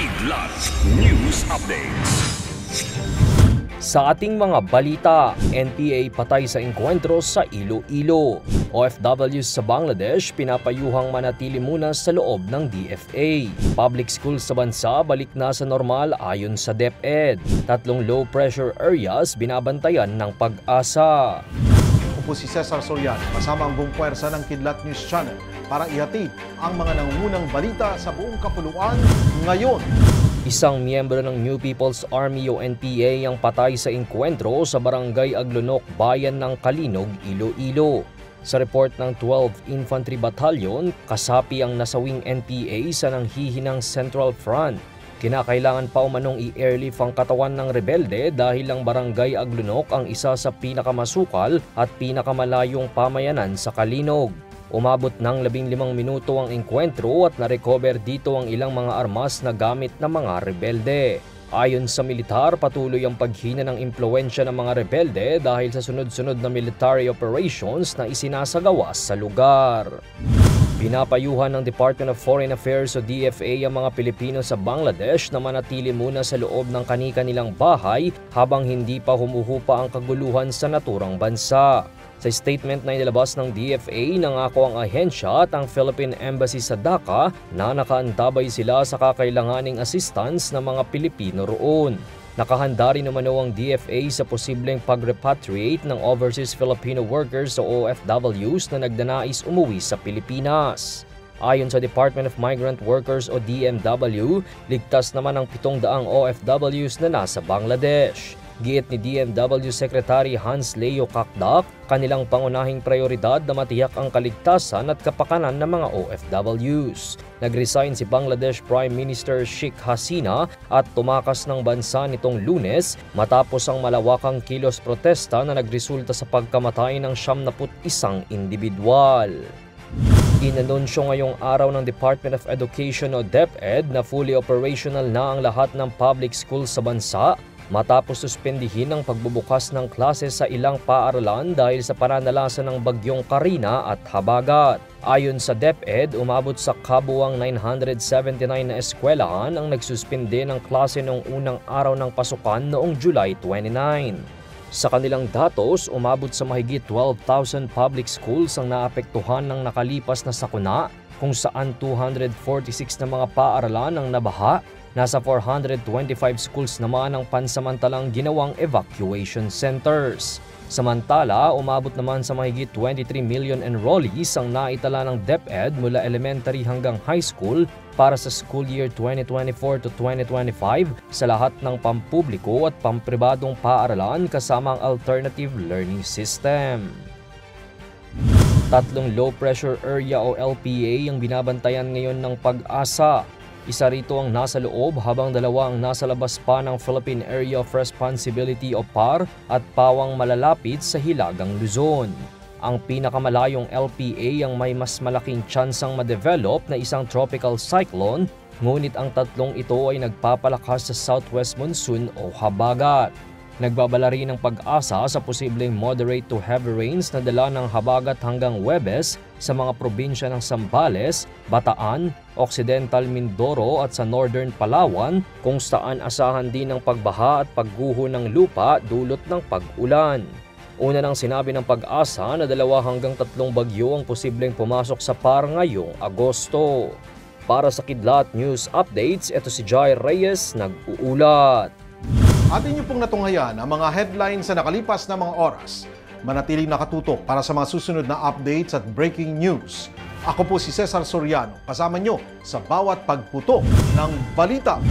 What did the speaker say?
Kidlat News Updates. Sa ating mga balita, NPA patay sa engkwentro sa Iloilo. OFWs sa Bangladesh pinapayuhang manatili muna sa loob ng DFA. Public schools sa bansa balik na sa normal ayon sa DepEd. 3 low pressure areas binabantayan ng Pag-asa. Ako po si Cesar Soriano, kasama ang buong puwersa ng Kidlat News Channel para ihatid ang mga nangungunang balita sa buong kapuluan ngayon. Isang miyembro ng New People's Army o NPA ang patay sa engkwentro sa Barangay Aglonok, Bayan ng Kalinog, Iloilo. Sa report ng 12th Infantry Battalion, kasapi ang nasawing NPA sa nanghihinang Central Front. Kinakailangan pa umanong i-airlift ang katawan ng rebelde dahil ang Barangay Aglonok ang isa sa pinakamasukal at pinakamalayong pamayanan sa Kalinog. Umabot ng 15 minuto ang engkwentro at na-recover dito ang ilang mga armas na gamit ng mga rebelde. Ayon sa militar, patuloy ang paghina ng impluwensya ng mga rebelde dahil sa sunod-sunod na military operations na isinasagawa sa lugar. Pinapayuhan ng Department of Foreign Affairs o DFA ang mga Pilipino sa Bangladesh na manatili muna sa loob ng kani-kanilang bahay habang hindi pa humuhupa ang kaguluhan sa naturang bansa. Sa statement na inilabas ng DFA, nangako ang ahensya at ang Philippine Embassy sa Dhaka na nakaantabay sila sa kakailanganing assistance ng mga Pilipino roon. Nakahanda rin naman ang DFA sa posibleng pag-repatriate ng overseas Filipino workers o OFWs na nagdanais umuwi sa Pilipinas. Ayon sa Department of Migrant Workers o DMW, ligtas naman ang 700 OFWs na nasa Bangladesh. Giit ni DMW Secretary Hans Leo Kakdak, kanilang pangunahing prioridad na matiyak ang kaligtasan at kapakanan ng mga OFWs. Nag-resign si Bangladesh Prime Minister Sheikh Hasina at tumakas ng bansa nitong Lunes matapos ang malawakang kilos protesta na nagresulta sa pagkamatay ng 71 individual. Inanunsyo ngayong araw ng Department of Education o DepEd na fully operational na ang lahat ng public schools sa bansa matapos suspendihin ang pagbubukas ng klase sa ilang paaralan dahil sa pananalasa ng bagyong Karina at Habagat. Ayon sa DepEd, umabot sa kabuuang 979 na eskwelahan ang nagsuspende ng klase noong unang araw ng pasukan noong July 29. Sa kanilang datos, umabot sa mahigit 12,000 public schools ang naapektuhan ng nakalipas na sakuna, kung saan 246 na mga paaralan ang nabaha. Nasa 425 schools naman ang pansamantalang ginawang evacuation centers. Samantala, umabot naman sa mahigit 23 million enrollees ang naitala ng DepEd mula elementary hanggang high school para sa school year 2024 to 2025 sa lahat ng pampubliko at pampribadong paaralan kasama ang alternative learning system. 3 low pressure area o LPA ang binabantayan ngayon ng Pag-asa. Isa rito ang nasa loob habang 2 ang nasa labas pa ng Philippine Area of Responsibility o PAR at pawang malalapit sa Hilagang Luzon. Ang pinakamalayong LPA ang may mas malaking tsansang ma-develop na isang tropical cyclone, ngunit ang 3 ito ay nagpapalakas sa southwest monsoon o habagat. Nagbabala rin ng Pag-asa sa posibleng moderate to heavy rains na dala ng habagat hanggang Huwebes sa mga probinsya ng Zambales, Bataan, Occidental Mindoro at sa Northern Palawan, kung saan asahan din ng pagbaha at pagguho ng lupa dulot ng pag-ulan. Una nang sinabi ng Pag-asa na 2 hanggang 3 bagyo ang posibleng pumasok sa PAR ngayong Agosto. Para sa Kidlat News Updates, ito si Jai Reyes nag-uulat. Atin niyo pong natunghayan ang mga headlines sa nakalipas na mga oras. Manatiling nakatutok para sa mga susunod na updates at breaking news. Ako po si Cesar Soriano, kasama nyo sa bawat pagputok ng balita.